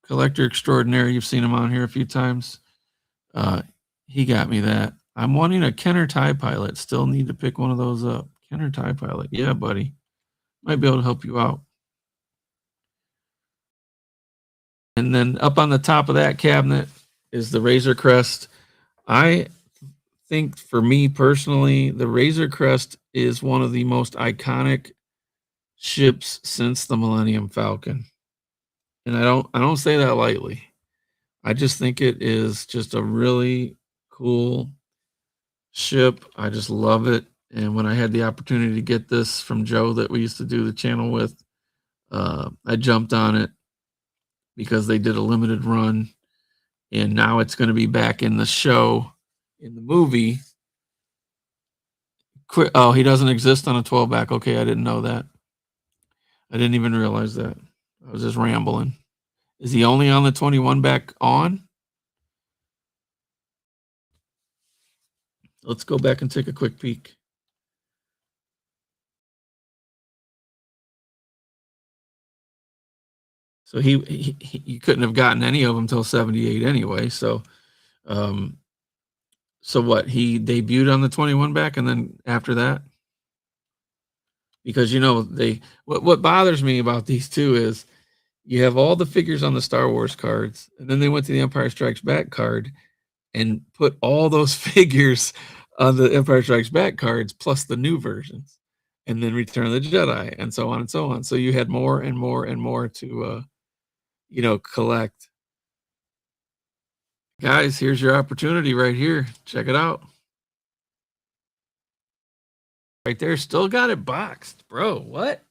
collector extraordinary. You've seen him on here a few times. He got me that. I'm wanting a Kenner TIE Pilot. Still need to pick one of those up. Kenner TIE Pilot. Yeah, buddy. Might be able to help you out. And then up on the top of that cabinet is the Razor Crest. I think for me personally, the Razor Crest is one of the most iconic ships since the Millennium Falcon. And I don't say that lightly. I just think it is just a really cool ship. I just love it. And when I had the opportunity to get this from Joe that we used to do the channel with, I jumped on it because they did a limited run, and now it's going to be back in the show, in the movie. Oh, he doesn't exist on a 12 back. Okay, I didn't know that. I didn't even realize that. I was just rambling. Is he only on the 21 back on? Let's go back and take a quick peek. So he couldn't have gotten any of them till 78 anyway. So, so what? He debuted on the 21 back, and then after that, because what bothers me about these two is you have all the figures on the Star Wars cards, and then they went to the Empire Strikes Back card and put all those figures on the Empire Strikes Back cards plus the new versions, and then Return of the Jedi, and so on and so on. So you had more and more and more to collect. Guys, here's your opportunity right here. Check it out. right there. Still got it boxed, bro. What?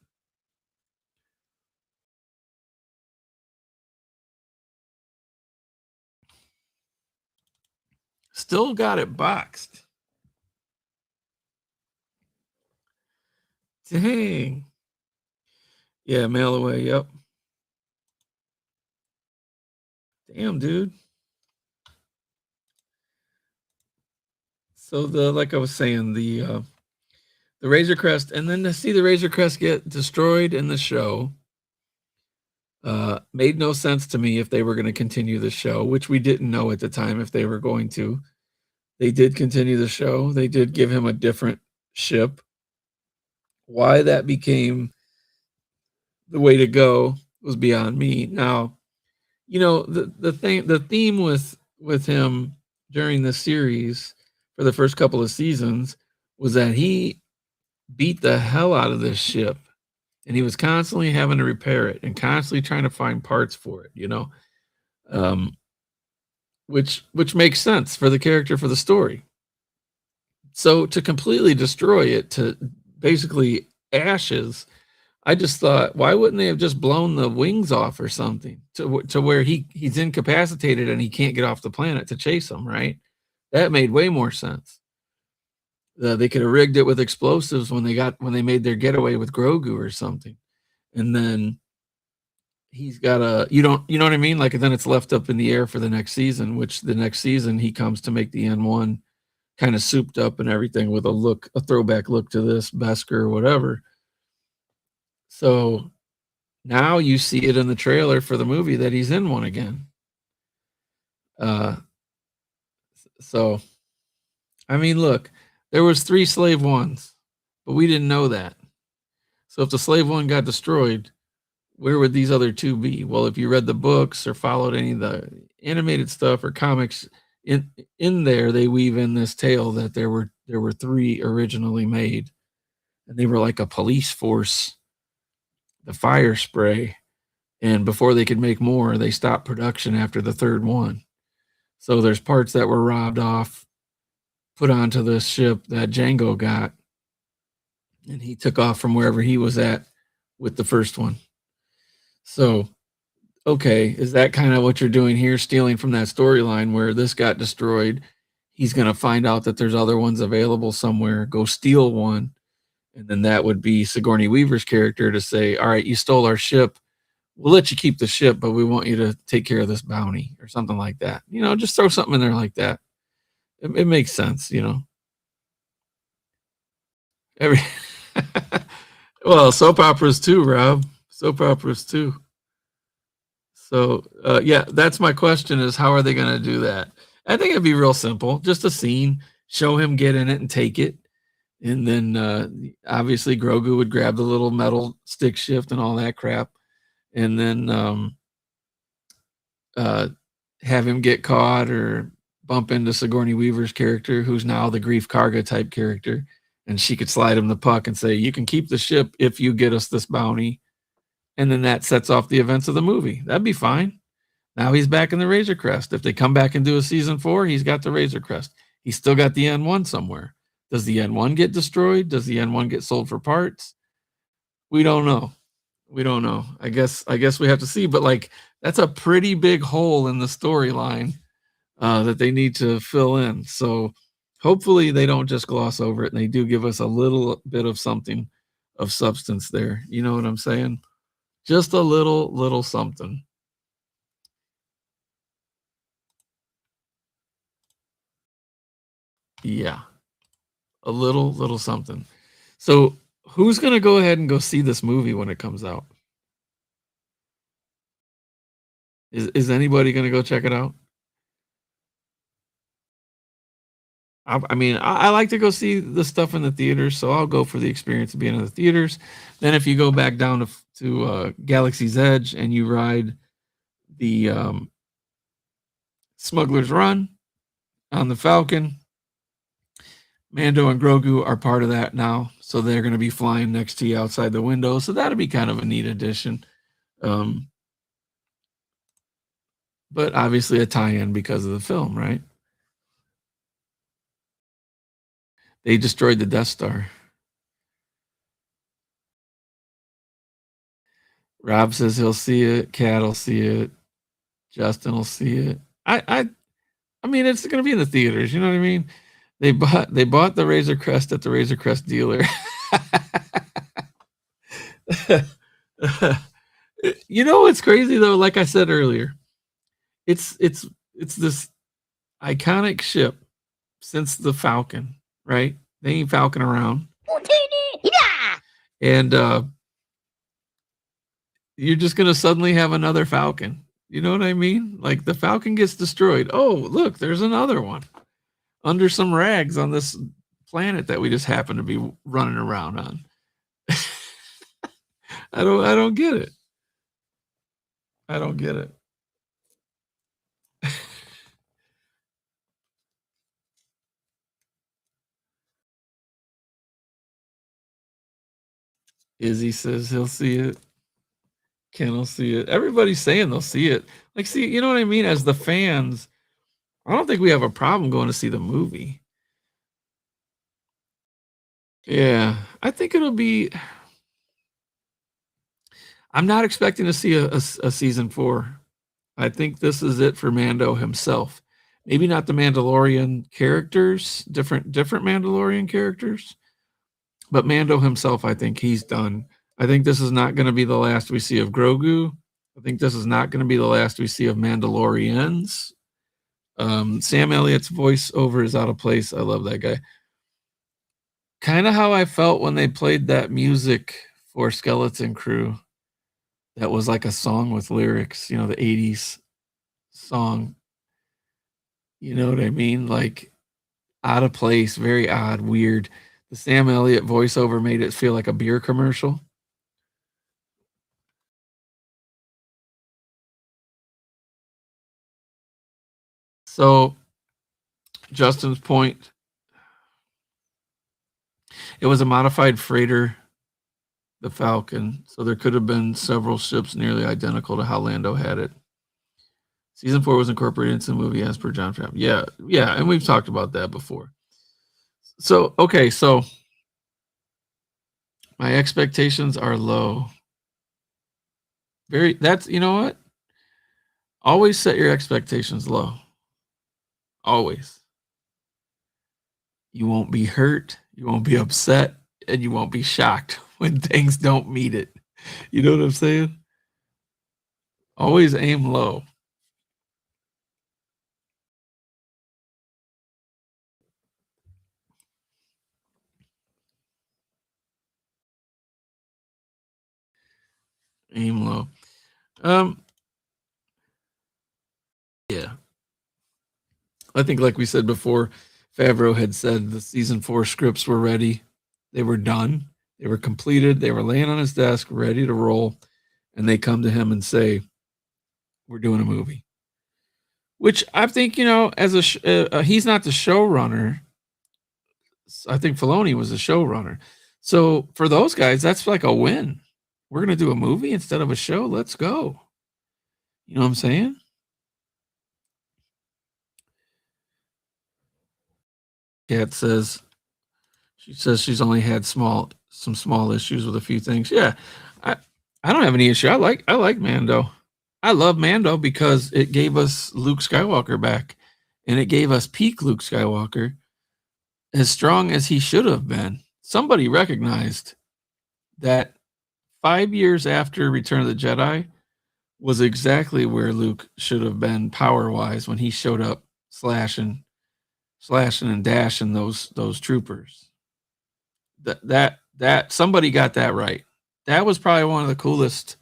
Still got it boxed. Dang. Yeah, mail away. Yep. Damn, dude. So like I was saying, the Razor Crest, and then to see the Razor Crest get destroyed in the show made no sense to me if they were going to continue the show, which we didn't know at the time if they were going to. They did continue the show. They did give him a different ship. Why that became the way to go was beyond me. Now, the theme with him during the series for the first couple of seasons was that he beat the hell out of this ship, and he was constantly having to repair it and constantly trying to find parts for it, which makes sense for the character, for the story. So to completely destroy it to basically ashes, I just thought, why wouldn't they have just blown the wings off or something to where he's incapacitated and he can't get off the planet to chase them, right? That made way more sense. They could have rigged it with explosives when they made their getaway with Grogu or something, and then he's got you know what I mean? Like, then it's left up in the air for the next season, which the next season he comes to make the N1 kind of souped up and everything with a throwback look to this Beskar or whatever. So now you see it in the trailer for the movie that he's in one again. So, I mean, look, there was 3 Slave Ones, but we didn't know that. So if the Slave One got destroyed, where would these other 2 be? Well, if you read the books or followed any of the animated stuff or comics, in there they weave in this tale that there were 3 originally made, and they were like a police force, the Fire Spray, and before they could make more, they stopped production after the 3rd one. So there's parts that were robbed off, put onto this ship that Jango got, and he took off from wherever he was at with the first one. So, okay, is that kind of what you're doing here, stealing from that storyline where this got destroyed? He's going to find out that there's other ones available somewhere, go steal one, and then that would be Sigourney Weaver's character to say, all right, you stole our ship. We'll let you keep the ship, but we want you to take care of this bounty or something like that. Just throw something in there like that. It makes sense, Well, soap operas too, Rob. Soap operas too. So, yeah, that's my question, is how are they going to do that? I think it'd be real simple. Just a scene, show him get in it and take it. And then obviously Grogu would grab the little metal stick shift and all that crap. And then have him get caught or bump into Sigourney Weaver's character, who's now the Grief Karga type character. And she could slide him the puck and say, you can keep the ship if you get us this bounty. And then that sets off the events of the movie. That'd be fine. Now he's back in the Razor Crest. If they come back and do a season 4, he's got the Razor Crest. He's still got the N1 somewhere. Does the N1 get destroyed? Does the N1 get sold for parts? We don't know. I guess we have to see. But like, that's a pretty big hole in the storyline that they need to fill in. So hopefully they don't just gloss over it and they do give us a little bit of something of substance there. You know what I'm saying? Just a little something. Yeah. A little something. So who's going to go ahead and go see this movie when it comes out? Is anybody going to go check it out? I mean, I like to go see the stuff in the theaters, so I'll go for the experience of being in the theaters. Then if you go back down to Galaxy's Edge and you ride the Smuggler's Run on the Falcon, Mando and Grogu are part of that now, so they're going to be flying next to you outside the window. So that'll be kind of a neat addition. But obviously a tie-in because of the film, right? They destroyed the Death Star. Rob says he'll see it. Cat will see it. Justin will see it. I mean, it's going to be in the theaters. You know what I mean? They bought the Razor Crest at the Razor Crest dealer. You know what's crazy though? Like I said earlier, it's this iconic ship since the Falcon, right? They ain't Falcon around, and you're just gonna suddenly have another Falcon. You know what I mean? Like the Falcon gets destroyed. Oh, look, there's another one under some rags on this planet that we just happen to be running around on. I don't get it. I don't get it. Izzy says he'll see it. Ken will see it. Everybody's saying they'll see it. Like, see, you know what I mean? As the fans, I don't think we have a problem going to see the movie. Yeah, I think it'll be. I'm not expecting to see a season 4. I think this is it for Mando himself. Maybe not the Mandalorian characters, different Mandalorian characters, but Mando himself, I think he's done. I think this is not going to be the last we see of Grogu. I think this is not going to be the last we see of Mandalorians. Sam Elliott's voiceover is out of place. I love that guy. Kind of how I felt when they played that music for Skeleton Crew. That was like a song with lyrics, you know, the 80s song. You know what I mean? Like out of place, very odd, weird. The Sam Elliott voiceover made it feel like a beer commercial. So, Justin's point, it was a modified freighter, the Falcon, so there could have been several ships nearly identical to how Lando had it. Season 4 was incorporated into the movie as per Jon Favreau. Yeah, and we've talked about that before. So, okay, so my expectations are low. That's, you know what? Always set your expectations low. Always. You won't be hurt, you won't be upset, and you won't be shocked when things don't meet it. You know what I'm saying? Always aim low. Aim low. Yeah. I think, like we said before, Favreau had said the season 4 scripts were ready. They were done. They were completed. They were laying on his desk, ready to roll. And they come to him and say, we're doing a movie. Which I think, you know, as he's not the showrunner. I think Filoni was the showrunner. So for those guys, that's like a win. We're going to do a movie instead of a show. Let's go. You know what I'm saying? Kat says, she says she's only had some small issues with a few things. Yeah, I don't have any issue. I like Mando. I love Mando because it gave us Luke Skywalker back, and it gave us peak Luke Skywalker, as strong as he should have been. Somebody recognized that 5 years after Return of the Jedi was exactly where Luke should have been power-wise when he showed up slashing and dashing those troopers. That somebody got that right. That was probably one of the coolest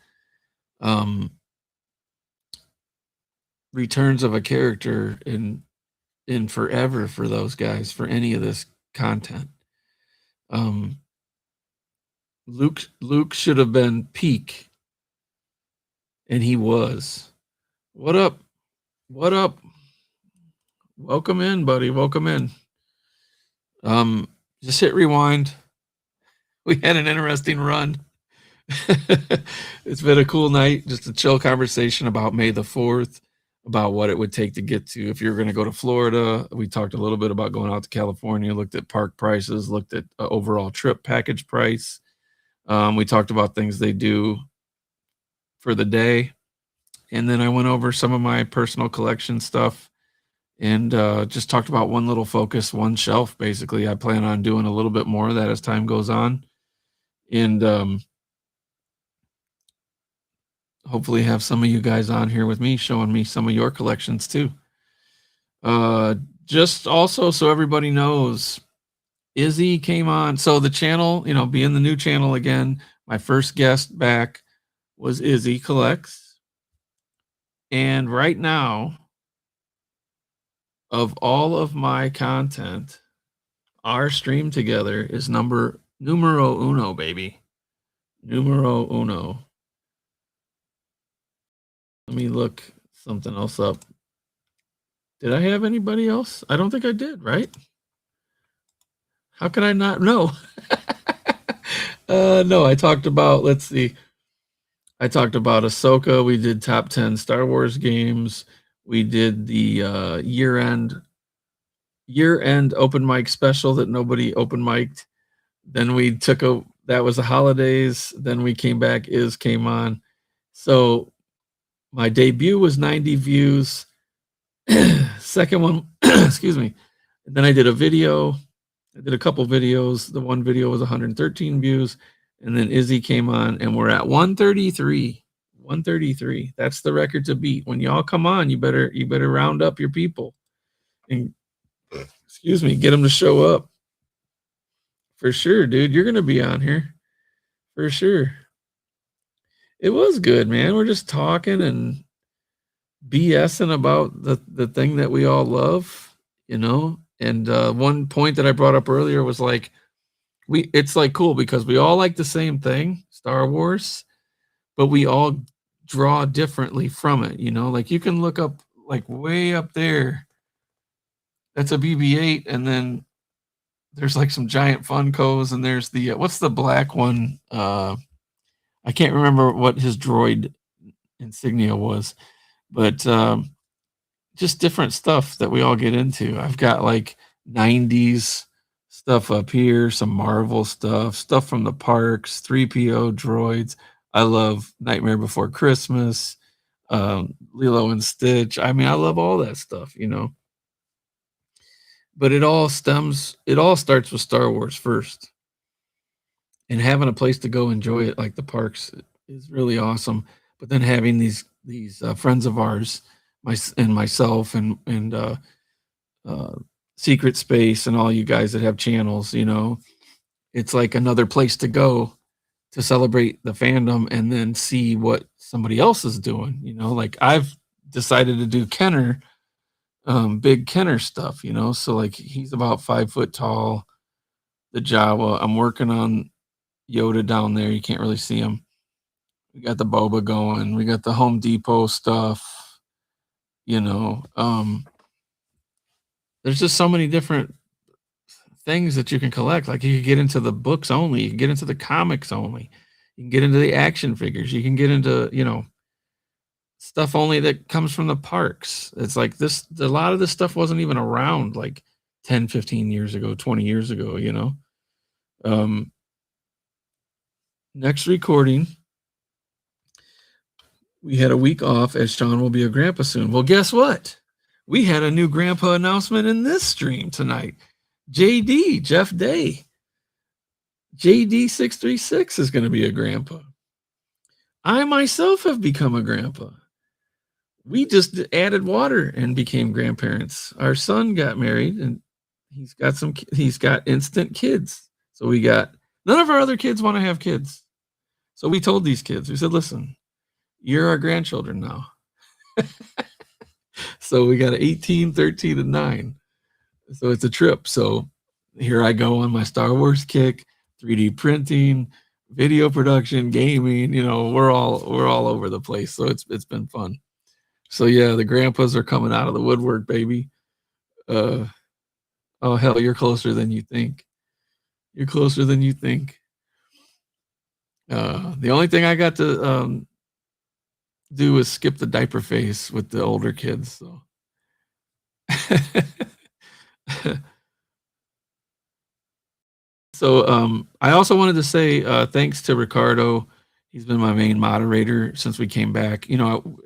returns of a character in forever for those guys, for any of this content. Luke should have been peak, and he was. What up? Welcome in, buddy. Welcome in. Just hit rewind. We had an interesting run. It's been a cool night. Just a chill conversation about May the 4th, about what it would take to get to. If you're going to go to Florida, we talked a little bit about going out to California, looked at park prices, looked at overall trip package price. We talked about things they do for the day. And then I went over some of my personal collection stuff and just talked about one little focus, one shelf. Basically, I plan on doing a little bit more of that as time goes on. And hopefully have some of you guys on here with me showing me some of your collections too. Just also so everybody knows, Izzy came on. So the channel, being the new channel again, my first guest back was Izzy Collects. And right now, of all of my content, our stream together is numero uno, baby. Numero uno. Let me look something else up. Did I have anybody else? I don't think I did, right? How can I not know? No, I talked about, let's see. I talked about Ahsoka. We did top 10 Star Wars games. We did the year-end open mic special that nobody open mic'd. Then we that was the holidays. Then we came back, came on. So my debut was 90 views. Second one, excuse me. And then I did a video. I did a couple videos. The one video was 113 views. And then Izzy came on and we're at 133. 133. That's the record to beat. When y'all come on, you better round up your people and excuse me, get them to show up. For sure, dude. You're gonna be on here. For sure. It was good, man. We're just talking and BSing about the thing that we all love, And one point that I brought up earlier was like, it's like cool because we all like the same thing, Star Wars, but we all draw differently from it, Like you can look up like way up there. That's a BB-8, and then there's like some giant Funkos, and there's the what's the black one? I can't remember what his droid insignia was, but just different stuff that we all get into. I've got like 90s stuff up here, some Marvel stuff from the parks, 3PO droids. I love Nightmare Before Christmas, Lilo and Stitch. I mean, I love all that stuff, But it all starts with Star Wars first. And having a place to go enjoy it, like the parks, is really awesome. But then having these friends of ours, myself and Secret Space and all you guys that have channels, it's like another place to go to celebrate the fandom and then see what somebody else is doing. Like I've decided to do Kenner. Big Kenner stuff, so like he's about 5 foot tall. The Jawa, I'm working on Yoda down there. You can't really see him. We got the Boba going. We got the Home Depot stuff. There's just so many different things that you can collect. Like you can get into the books only. You can get into the comics only. You can get into the action figures. You can get into, stuff only that comes from the parks. It's like a lot of this stuff wasn't even around like 10, 15 years ago, 20 years ago, Next recording, we had a week off as Sean will be a grandpa soon. Well, guess what? We had a new grandpa announcement in this stream tonight. JD, Jeff Day. JD636 is going to be a grandpa. I myself have become a grandpa. We just added water and became grandparents. Our son got married and he's got instant kids. So none of our other kids want to have kids. So we told these kids, we said, listen, you're our grandchildren now. So we got 18, 13, and 9. So it's a trip. So here I go on my Star Wars kick, 3D printing, video production, gaming, we're all over the place. So it's been fun. So yeah, the grandpas are coming out of the woodwork, baby. Oh hell, you're closer than you think. You're closer than you think. The only thing I got to do was skip the diaper phase with the older kids. So so I also wanted to say thanks to Ricardo. He's been my main moderator since we came back. You know,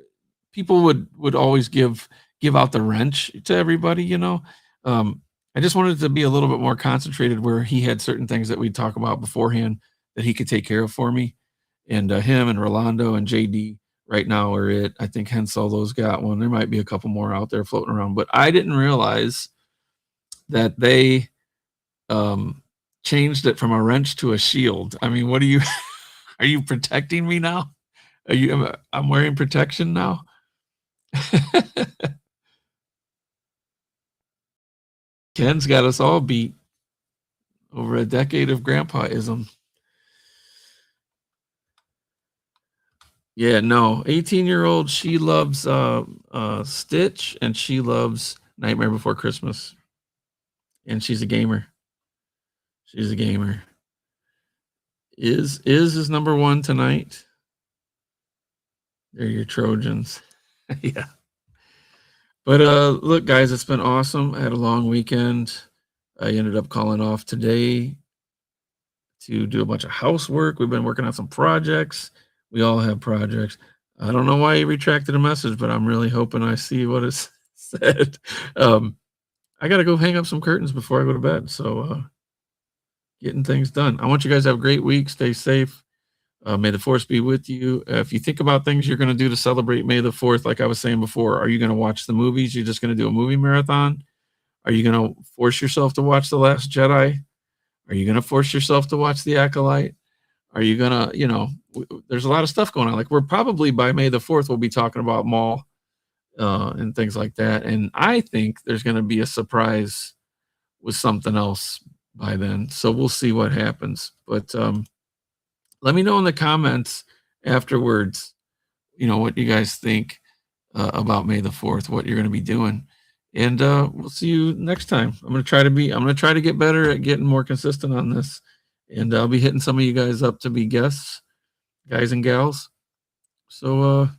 people would always give out the wrench to everybody, you know. I just wanted to be a little bit more concentrated where he had certain things that we'd talk about beforehand that he could take care of for me. And him and Rolando and JD right now are it. I think Hensel, those got one. There might be a couple more out there floating around, but I didn't realize that they changed it from a wrench to a shield. I mean, what do you are you protecting me now? I'm wearing protection now. Ken's got us all beat over a decade of grandpaism. Yeah, no, 18-year-old, she loves Stitch and she loves Nightmare Before Christmas. And she's a gamer. She's a gamer. Is number one tonight. They're your Trojans. Yeah. But look, guys, it's been awesome. I had a long weekend. I ended up calling off today to do a bunch of housework. We've been working on some projects. We all have projects. I don't know why he retracted a message, but I'm really hoping I see what it said. I got to go hang up some curtains before I go to bed. So getting things done. I want you guys to have a great week. Stay safe. May the Force be with you. If you think about things you're going to do to celebrate May the 4th, like I was saying before, are you going to watch the movies? You're just going to do a movie marathon? Are you going to force yourself to watch The Last Jedi? Are you going to force yourself to watch The Acolyte? Are you going to, you know, there's a lot of stuff going on. Like we're probably by May the 4th, we'll be talking about Maul and things like that. And I think there's going to be a surprise with something else by then. So we'll see what happens. But let me know in the comments afterwards, you know, what you guys think about May the 4th, what you're going to be doing. And we'll see you next time. I'm going to try to get better at getting more consistent on this. And I'll be hitting some of you guys up to be guests, guys and gals. So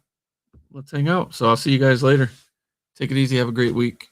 let's hang out. So I'll see you guys later. Take it easy. Have a great week.